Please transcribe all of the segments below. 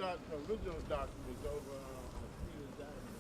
original doctor was over on Peters Avenue.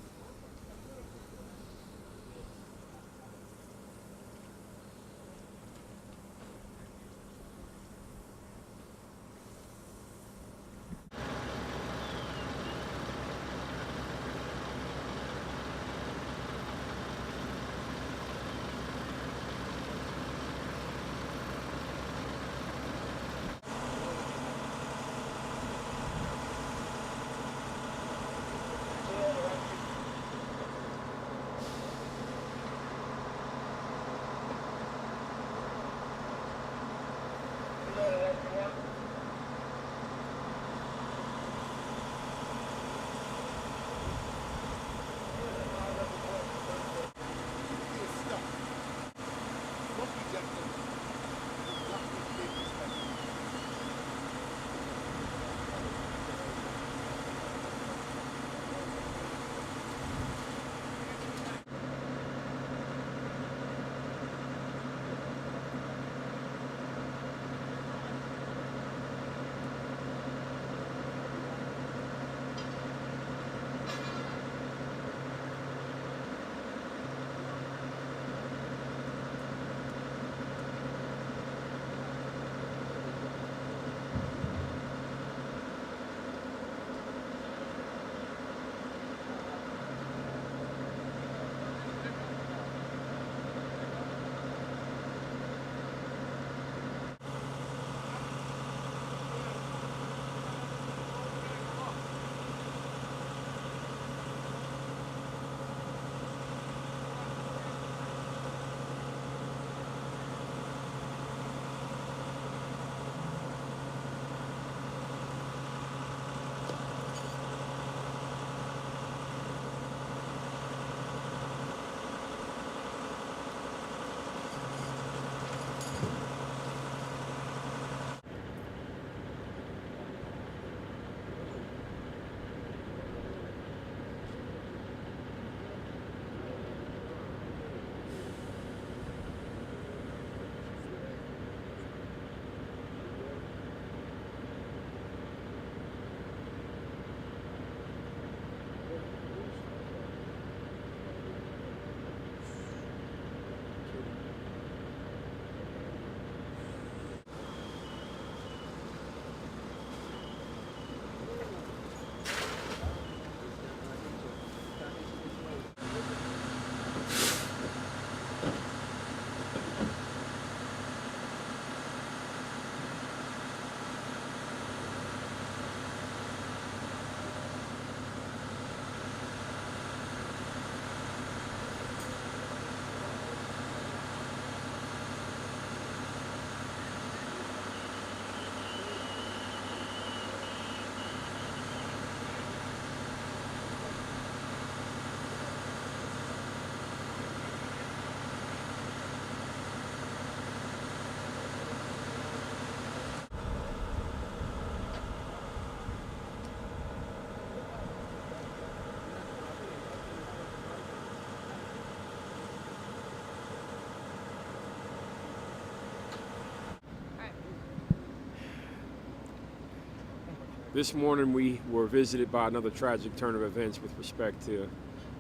This morning we were visited by another tragic turn of events with respect to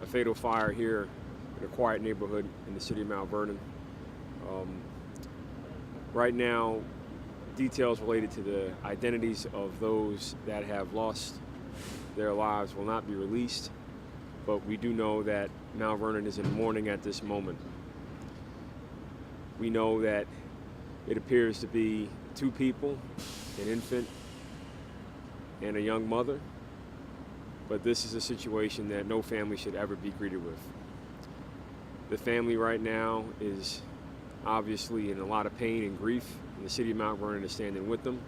a fatal fire here in a quiet neighborhood in the city of Mount Vernon. Right now, details related to the identities of those that have lost their lives will not be released, but we do know that Mount Vernon is in mourning at this moment. We know that it appears to be two people, an infant and a young mother, but this is a situation that no family should ever be greeted with. The family right now is obviously in a lot of pain and grief, and the city of Mount Vernon is standing with them.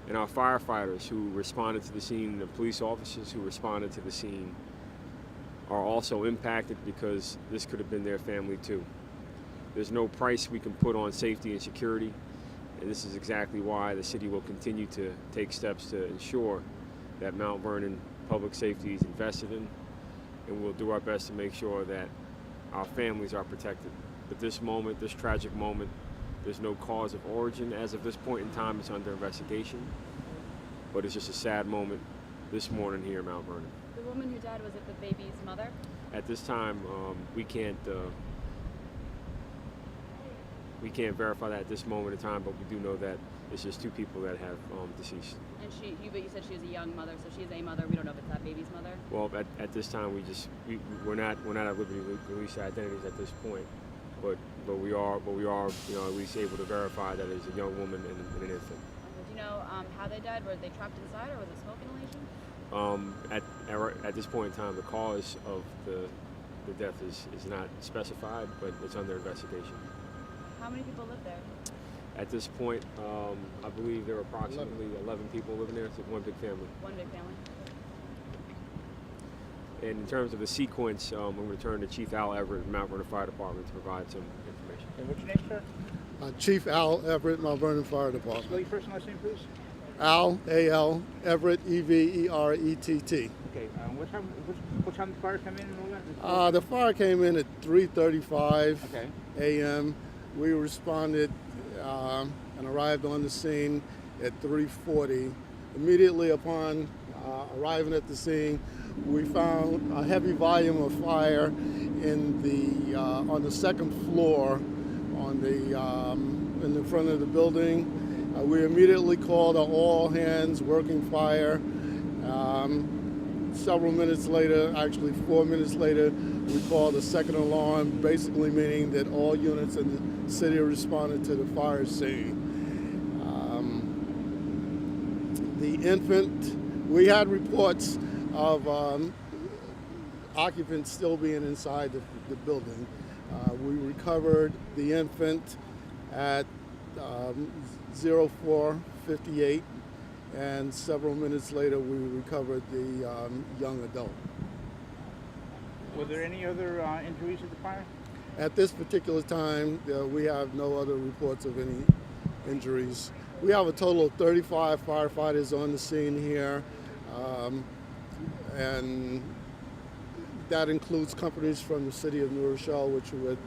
And our firefighters who responded to the scene, and the police officers who responded to the scene are also impacted because this could have been their family too. There's no price we can put on safety and security, and this is exactly why the city will continue to take steps to ensure that Mount Vernon public safety is invested in, and we'll do our best to make sure that our families are protected. But this moment, this tragic moment, there's no cause of origin. As of this point in time, it's under investigation, but it's just a sad moment this morning here in Mount Vernon. The woman who died, was it the baby's mother? At this time, we can't verify that at this moment in time, but we do know that it's just two people that have deceased. And but you said she was a young mother, so she is a mother. We don't know if it's that baby's mother. Well, at this time, we're not at liberty to release their identities at this point, but we are at least able to verify that it's a young woman and an infant. Do you know how they died? Were they trapped inside, or was it smoke inhalation? At this point in time, the cause of the death is not specified, but it's under investigation. How many people live there? At this point, I believe there are approximately 11 people living there. It's one big family. One big family. And in terms of the sequence, I'm going to turn to Chief Al Everett of the Mount Vernon Fire Department to provide some information. And what's your name, sir? Chief Al Everett, Mount Vernon Fire Department. Spell your first and last name, please. Al, A-L, Everett, E-V-E-R-E-T-T. Okay. What time did the fire come in and all that? The fire came in at 3:35 Okay. a.m. We responded and arrived on the scene at 3:40. Immediately upon arriving at the scene, we found a heavy volume of fire in on the second floor, in the front of the building. We immediately called an all hands working fire. Several minutes later, actually 4 minutes later, we called a second alarm, basically meaning that all units in the city responded to the fire scene. The infant, we had reports of occupants still being inside the building. We recovered the infant at 04:58, and several minutes later we recovered the young adult. Were there any other injuries at the fire? At this particular time, we have no other reports of any injuries. We have a total of 35 firefighters on the scene here, and that includes companies from the city of New Rochelle, which we're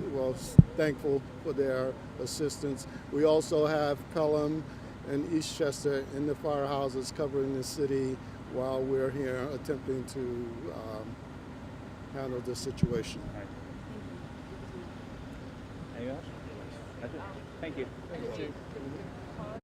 thankful for their assistance. We also have Pelham and Eastchester in the firehouses covering the city while we're here attempting to handle this situation. All right. Anything else? That's it. Thank you. Thank you.